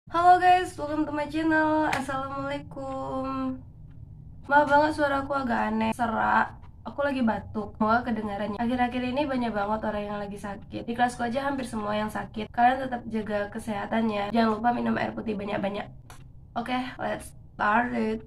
Halo guys, welcome to my channel. Assalamualaikum. Maaf banget suaraku agak aneh, serak. Aku lagi batuk, semoga kedengarannya. Akhir-akhir ini banyak banget orang yang lagi sakit. Di kelasku aja hampir semua yang sakit. Kalian tetap jaga kesehatannya. Jangan lupa minum air putih banyak-banyak. Oke, let's start it.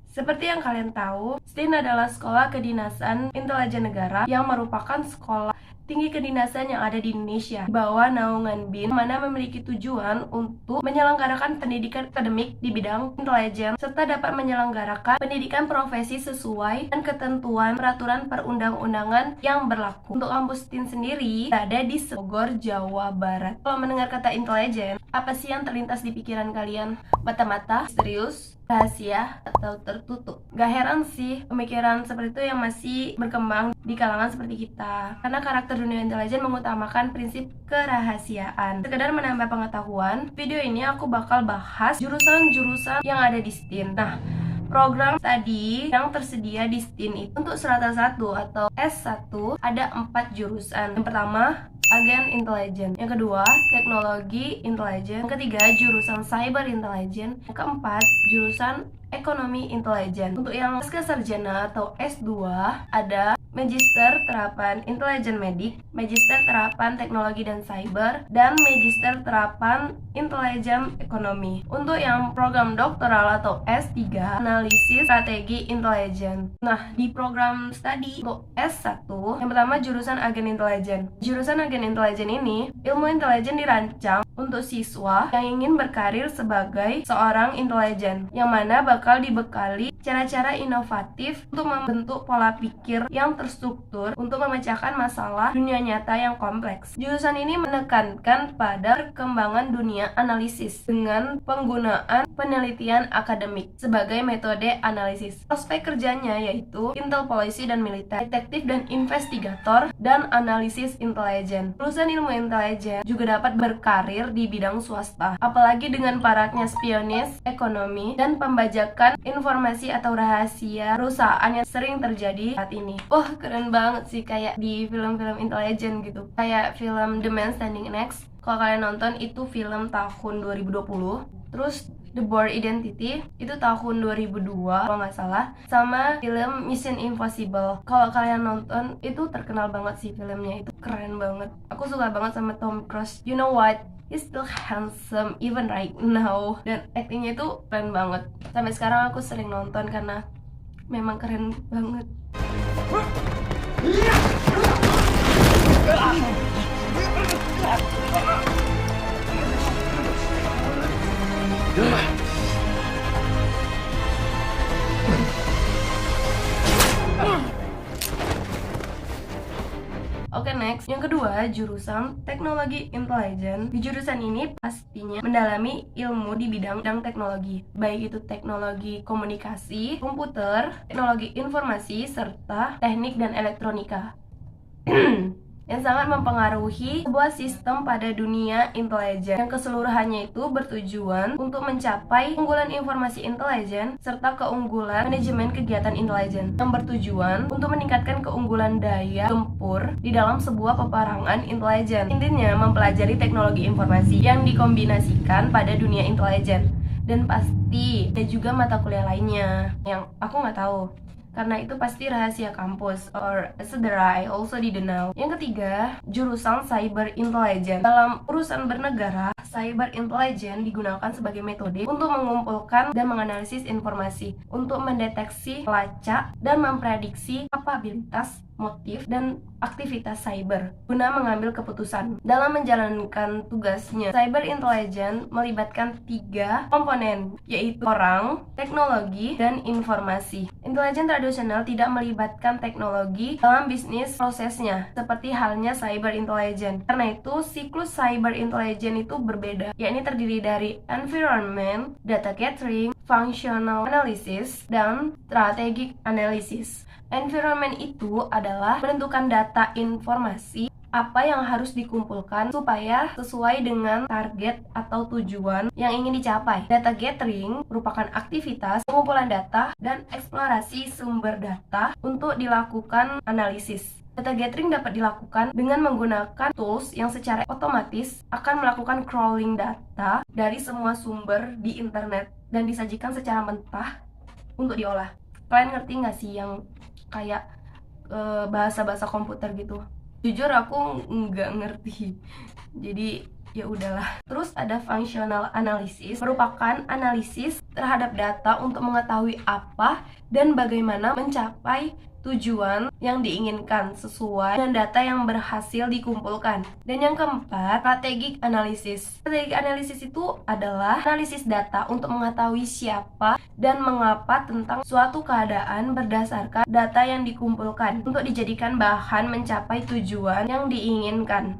Seperti yang kalian tahu, STIN adalah Sekolah Kedinasan Intelijen Negara yang merupakan sekolah tinggi kedinasan yang ada di Indonesia di bawah naungan BIN, mana memiliki tujuan untuk menyelenggarakan pendidikan akademik di bidang intelijen serta dapat menyelenggarakan pendidikan profesi sesuai dan ketentuan peraturan perundang-undangan yang berlaku. Untuk kampus STIN sendiri berada di Bogor, Jawa Barat. Kalau mendengar kata intelijen, apa sih yang terlintas di pikiran kalian? Mata-mata, serius, rahasia, atau tertutup? Gak heran sih pemikiran seperti itu yang masih berkembang di kalangan seperti kita, karena karakter dunia intelijen mengutamakan prinsip kerahasiaan. Sekedar menambah pengetahuan, video ini aku bakal bahas jurusan-jurusan yang ada di STIN. Nah, program tadi yang tersedia di STIN itu untuk strata 1 atau S1 ada 4 jurusan. Yang pertama, agen intelijen. Yang kedua, teknologi intelijen. Yang ketiga, jurusan cyber intelijen. Yang keempat, jurusan ekonomi intelijen. Untuk yang pasca sarjana atau S2 ada Magister Terapan Intelijen Medik, Magister Terapan Teknologi dan Cyber, dan Magister Terapan Intelijen Ekonomi. Untuk yang program doktoral atau S3, Analisis Strategi Intelijen. Nah, di program studi untuk S1, yang pertama jurusan agen intelijen. Jurusan agen intelijen ini, ilmu intelijen dirancang untuk siswa yang ingin berkarir sebagai seorang intelijen, yang mana bakal dibekali cara-cara inovatif untuk membentuk pola pikir yang terstruktur untuk memecahkan masalah dunia nyata yang kompleks. Jurusan ini menekankan pada perkembangan dunia analisis dengan penggunaan penelitian akademik sebagai metode analisis. Prospek kerjanya yaitu intel polisi dan militer, detektif dan investigator, dan analisis intelijen. Lulusan ilmu intelijen juga dapat berkarir di bidang swasta, apalagi dengan maraknya spionis, ekonomi, dan pembajakan informasi atau rahasia perusahaan yang sering terjadi saat ini. Wah, keren banget sih, kayak di film-film intelijen gitu, kayak film The Man Standing Next. Kalau kalian nonton, itu film tahun 2020. Terus The Bourne Identity itu tahun 2002 kalau nggak salah, sama film Mission Impossible. Kalau kalian nonton, itu terkenal banget sih filmnya, itu keren banget. Aku suka banget sama Tom Cruise. You know what? He's still handsome even right now, dan actingnya itu keren banget. Sampai sekarang aku sering nonton karena memang keren banget. Oke, next. Yang kedua, jurusan teknologi intelijen. Di jurusan ini pastinya mendalami ilmu di bidang teknologi, baik itu teknologi komunikasi, komputer, teknologi informasi, serta teknik dan elektronika. Yang sangat mempengaruhi sebuah sistem pada dunia intelijen, yang keseluruhannya itu bertujuan untuk mencapai keunggulan informasi intelijen serta keunggulan manajemen kegiatan intelijen, yang bertujuan untuk meningkatkan keunggulan daya gempur di dalam sebuah peperangan intelijen. Intinya mempelajari teknologi informasi yang dikombinasikan pada dunia intelijen. Dan pasti ada juga mata kuliah lainnya yang aku nggak tahu, karena itu pasti rahasia kampus, or etc. I also didn't know. Yang ketiga, jurusan cyber intelligence. Dalam urusan bernegara, cyber intelligence digunakan sebagai metode untuk mengumpulkan dan menganalisis informasi, untuk mendeteksi, melacak, dan memprediksi kapabilitas, motif, dan aktivitas cyber guna mengambil keputusan. Dalam menjalankan tugasnya, cyber intelligence melibatkan 3 komponen, yaitu orang, teknologi, dan informasi. Intelijen tradisional tidak melibatkan teknologi dalam bisnis prosesnya, seperti halnya cyber intelligence. Karena itu, siklus cyber intelligence itu berbeda, yakni terdiri dari environment, data gathering, functional analysis, dan strategic analysis. Environment itu adalah menentukan data informasi apa yang harus dikumpulkan supaya sesuai dengan target atau tujuan yang ingin dicapai. Data gathering merupakan aktivitas pengumpulan data dan eksplorasi sumber data untuk dilakukan analisis. Data gathering dapat dilakukan dengan menggunakan tools yang secara otomatis akan melakukan crawling data dari semua sumber di internet dan disajikan secara mentah untuk diolah. Kalian ngerti nggak sih yang kayak bahasa-bahasa komputer gitu? Jujur aku nggak ngerti. Jadi ya udahlah. Terus ada functional analysis, merupakan analisis terhadap data untuk mengetahui apa dan bagaimana mencapai tujuan yang diinginkan sesuai dengan data yang berhasil dikumpulkan. Dan yang keempat, strategic analysis. Strategic analysis itu adalah analisis data untuk mengetahui siapa dan mengapa tentang suatu keadaan berdasarkan data yang dikumpulkan untuk dijadikan bahan mencapai tujuan yang diinginkan.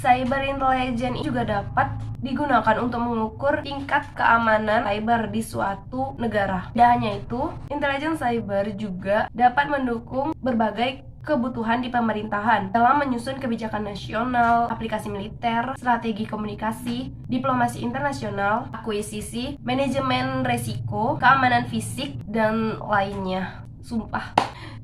Cyber intelligence juga dapat digunakan untuk mengukur tingkat keamanan cyber di suatu negara. Dan hanya itu, intelijen cyber juga dapat mendukung berbagai kebutuhan di pemerintahan dalam menyusun kebijakan nasional, aplikasi militer, strategi komunikasi, diplomasi internasional, akuisisi, manajemen resiko, keamanan fisik, dan lainnya. Sumpah,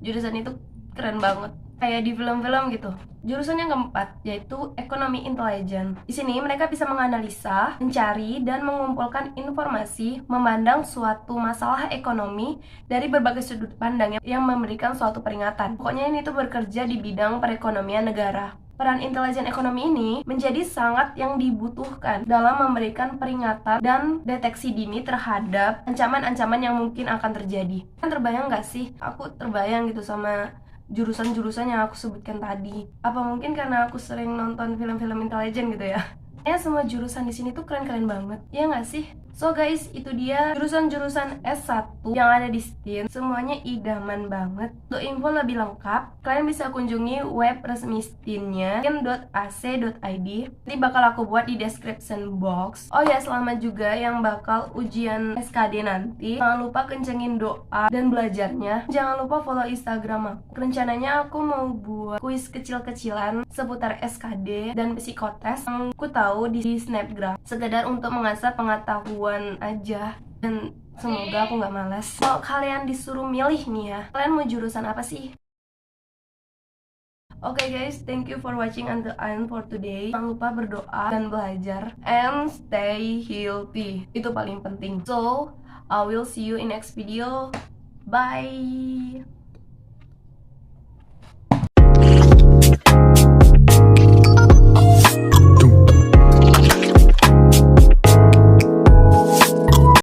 jurusan itu keren banget. Kayak di film-film gitu. Jurusan yang keempat yaitu ekonomi intelijen. Di sini mereka bisa menganalisa, mencari, dan mengumpulkan informasi memandang suatu masalah ekonomi dari berbagai sudut pandang yang memberikan suatu peringatan. Pokoknya ini tuh bekerja di bidang perekonomian negara. Peran intelijen ekonomi ini menjadi sangat yang dibutuhkan dalam memberikan peringatan dan deteksi dini terhadap ancaman-ancaman yang mungkin akan terjadi. Kan terbayang gak sih? Aku terbayang gitu sama jurusan-jurusan yang aku sebutkan tadi. Apa mungkin karena aku sering nonton film-film intelijen gitu ya? Ya semua jurusan di sini tuh keren-keren banget. Ya nggak sih? So guys, itu dia jurusan-jurusan S1 yang ada di STIN. Semuanya idaman banget. Untuk info lebih lengkap, kalian bisa kunjungi web resmi STIN-nya, stin.ac.id. Nanti bakal aku buat di description box. Oh ya, selamat juga yang bakal ujian SKD nanti. Jangan lupa kencengin doa dan belajarnya. Jangan lupa follow Instagram aku. Rencananya aku mau buat kuis kecil-kecilan seputar SKD dan psikotes yang aku tahu di Snapgram. Sekedar untuk mengasah pengetahuan aja, dan semoga aku nggak malas. Kalau kalian disuruh milih nih ya, kalian mau jurusan apa sih? Oke guys, thank you for watching until end for today. Jangan lupa berdoa dan belajar, and stay healthy. Itu paling penting. So, I will see you in next video. Bye.